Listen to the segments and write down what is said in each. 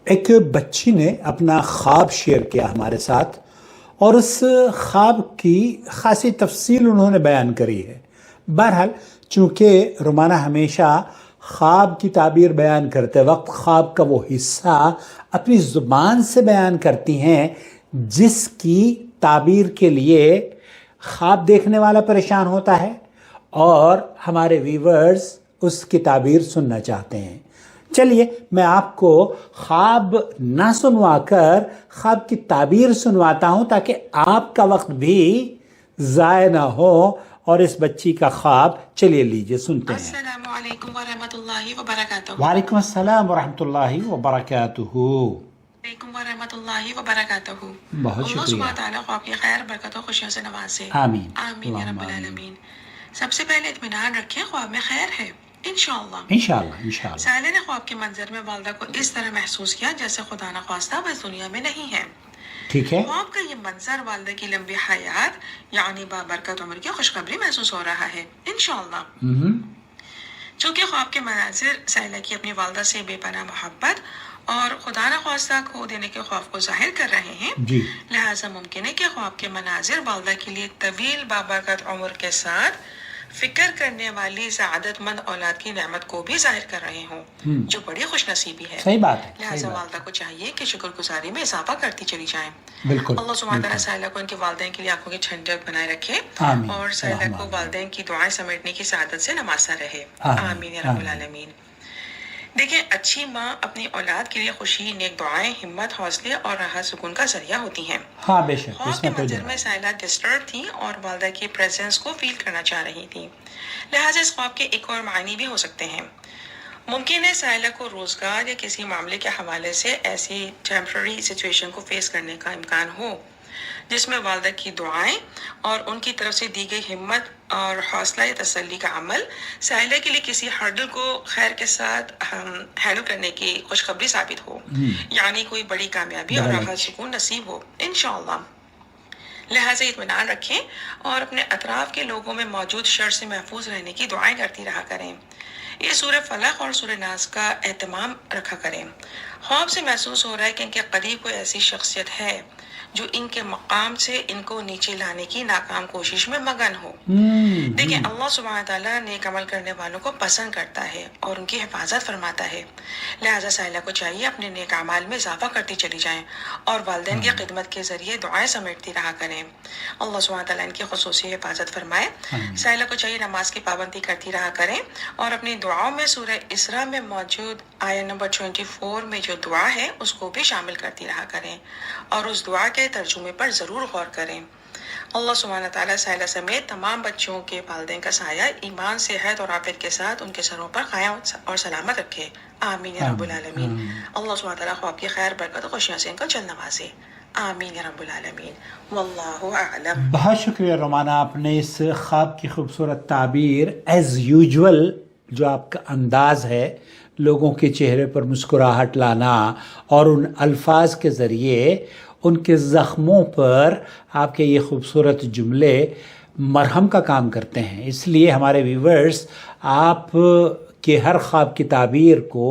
ایک بچی نے اپنا خواب شیئر کیا ہمارے ساتھ اور اس خواب کی خاصی تفصیل انہوں نے بیان کری ہے۔ بہرحال چونکہ رومانہ ہمیشہ خواب کی تعبیر بیان کرتے وقت خواب کا وہ حصہ اپنی زبان سے بیان کرتی ہیں جس کی تعبیر کے لیے خواب دیکھنے والا پریشان ہوتا ہے اور ہمارے ویورز اس کی تعبیر سننا چاہتے ہیں۔ چلیے میں آپ کو خواب نہ سنوا کر خواب کی تعبیر سنواتا ہوں تاکہ آپ کا وقت بھی ضائع نہ ہو اور اس بچی کا خواب چلیے لیجیے سنتے ہیں۔ السلام علیکم ورحمۃ اللہ وبرکاتہ۔ وعلیکم السلام ورحمۃ اللہ وبرکاتہ۔ وعلیکم ورحمۃ اللہ وبرکاتہ۔ بہت اللہ شکریہ۔ سبحانہ تعالیٰ کو آپ کی خیر برکت و خوشیوں سے نوازے۔ آمین آمین یا رب العالمین۔ سب سے پہلے اطمینان رکھیں، خواب میں خیر ہے انشاءاللہ۔ انشاءاللہ انشاءاللہ۔ سائلہ نے خواب کے منظر میں والدہ کو اس طرح محسوس کیا جیسے خدا نخواستہ وہ اس دنیا میں نہیں ہے۔ ٹھیک ہے۔ خواب کا یہ منظر والدہ کی لمبی حیات یعنی بابرکت عمر کی خوشخبری محسوس ہو رہا ہے انشاءاللہ۔ چونکہ خواب کے مناظر سائلہ کی اپنی والدہ سے بے پناہ محبت اور خدا نخواستہ کھو دینے کے خوف کو ظاہر کر رہے ہیں، جی لہٰذا ممکن ہے کہ خواب کے مناظر والدہ کے لیے طویل بابرکت عمر کے ساتھ فکر کرنے والی سعادت مند اولاد کی نعمت کو بھی ظاہر کر رہے ہوں، جو بڑی خوش نصیبی ہے۔ صحیح بات ہے۔ لہٰذا والدہ کو چاہیے کہ شکر گزاری میں اضافہ کرتی چلی جائیں۔ بالکل اللہ سبحانہ تعالیٰ سائلہ کو ان کے والدین کے لیے آنکھوں کی ٹھنڈک بنائے رکھے آمین۔ اور سائلہ کو والدین کی دعائیں سمیٹنے کی سعادت سے نوازا رہے۔ آمین یا رب العالمین۔ دیکھیں، اچھی ماں اپنی اولاد کے لیے خوشی، نیک دعائیں، ہمت، حوصلے اور راحت سکون کا ذریعہ ہوتی ہیں۔ ہاں بے شک، خواب اس کے میں کوئی منظر جگہ میں سائلہ ڈسٹرب تھیں اور والدہ کی پریزنس کو فیل کرنا چاہ رہی تھیں، لہٰذا اس خواب کے ایک اور معنی بھی ہو سکتے ہیں۔ ممکن ہے سائلہ کو روزگار یا کسی معاملے کے حوالے سے ایسی ٹیمپرری سچویشن کو فیس کرنے کا امکان ہو جس میں والدہ کی دعائیں اور ان کی طرف سے دی گئی ہمت اور حوصلہ یا تسلی کا عمل سائلہ کے لیے کسی ہرڈل کو خیر کے ساتھ ہینڈل کرنے کی خوشخبری ثابت ہو، یعنی کوئی بڑی کامیابی اور راحت سکون نصیب ہو انشاءاللہ۔ لہٰذا اطمینان رکھیں اور اپنے اطراف کے لوگوں میں موجود شر سے محفوظ رہنے کی دعائیں کرتی رہا کریں۔ یہ سورہ فلق اور سورہ ناس کا اہتمام رکھا کریں۔ خواب سے محسوس ہو رہا ہے کہ ان کے قریب کوئی ایسی شخصیت ہے جو ان کے مقام سے ان کو نیچے لانے کی ناکام کوشش میں مگن ہو۔ دیکھیں، اللہ سبحانہ تعالیٰ نیک عمل کرنے والوں کو پسند کرتا ہے اور ان کی حفاظت فرماتا ہے، لہٰذا سائلہ کو چاہیے اپنے نیک اعمال میں اضافہ کرتی چلی جائیں اور والدین کی خدمت کے ذریعے دعائیں سمیٹتی رہا کریں۔ اللہ سبحانہ تعالیٰ ان کی خصوصی حفاظت فرمائے۔ سائلہ کو چاہیے نماز کی پابندی کرتی رہا کریں اور اپنی دعاؤں میں سورہ اسراء میں موجود آیت نمبر 24 میں جو دعا ہے اس کو بھی شامل کرتی رہا کریں اور اس دعا کے ترجمے پر ضرور غور کریں۔ اللہ سبحانہ تعالیٰ سائلہ سمیت تمام بچوں کے والدین کا سایہ ایمان، صحت اور عافیت کے ساتھ ان کے سروں پر قائم اور سلامت رکھے۔ آمین یا رب العالمین۔ اللہ سبحانہ تعالیٰ خواب کی خیر برکت و خوشیوں سے ان کو جلد نوازے۔ آمین یا رب العالمین۔ واللہ اعلم۔ بہت شکریہ رومانہ، آپ نے اس خواب کی خوبصورت تعبیر ایز یوجول جو آپ کا انداز ہے لوگوں کے چہرے پر مسکراہٹ لانا اور ان الفاظ کے ذریعے ان کے زخموں پر آپ کے یہ خوبصورت جملے مرہم کا کام کرتے ہیں۔ اس لیے ہمارے ویورز آپ کے ہر خواب کی تعبیر کو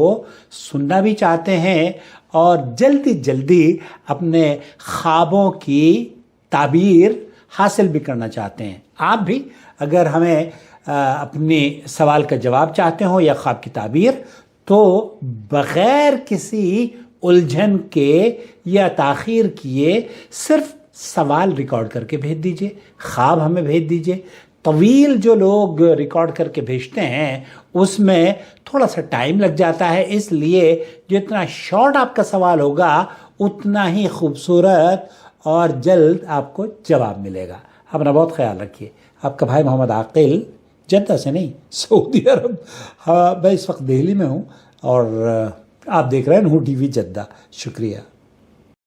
سننا بھی چاہتے ہیں اور جلدی جلدی اپنے خوابوں کی تعبیر حاصل بھی کرنا چاہتے ہیں۔ آپ بھی اگر ہمیں اپنی سوال کا جواب چاہتے ہوں یا خواب کی تعبیر تو بغیر کسی الجھن کے یا تاخیر کیے صرف سوال ریکارڈ کر کے بھیج دیجئے، خواب ہمیں بھیج دیجئے۔ طویل جو لوگ ریکارڈ کر کے بھیجتے ہیں اس میں تھوڑا سا ٹائم لگ جاتا ہے، اس لیے جتنا شارٹ آپ کا سوال ہوگا اتنا ہی خوبصورت اور جلد آپ کو جواب ملے گا۔ اپنا بہت خیال رکھیے۔ آپ کا بھائی محمد عاقل، جدہ سے نہیں، سعودی عرب۔ ہاں میں اس وقت دہلی میں ہوں اور آپ دیکھ رہے ہیں نور ٹی وی جدہ۔ شکریہ۔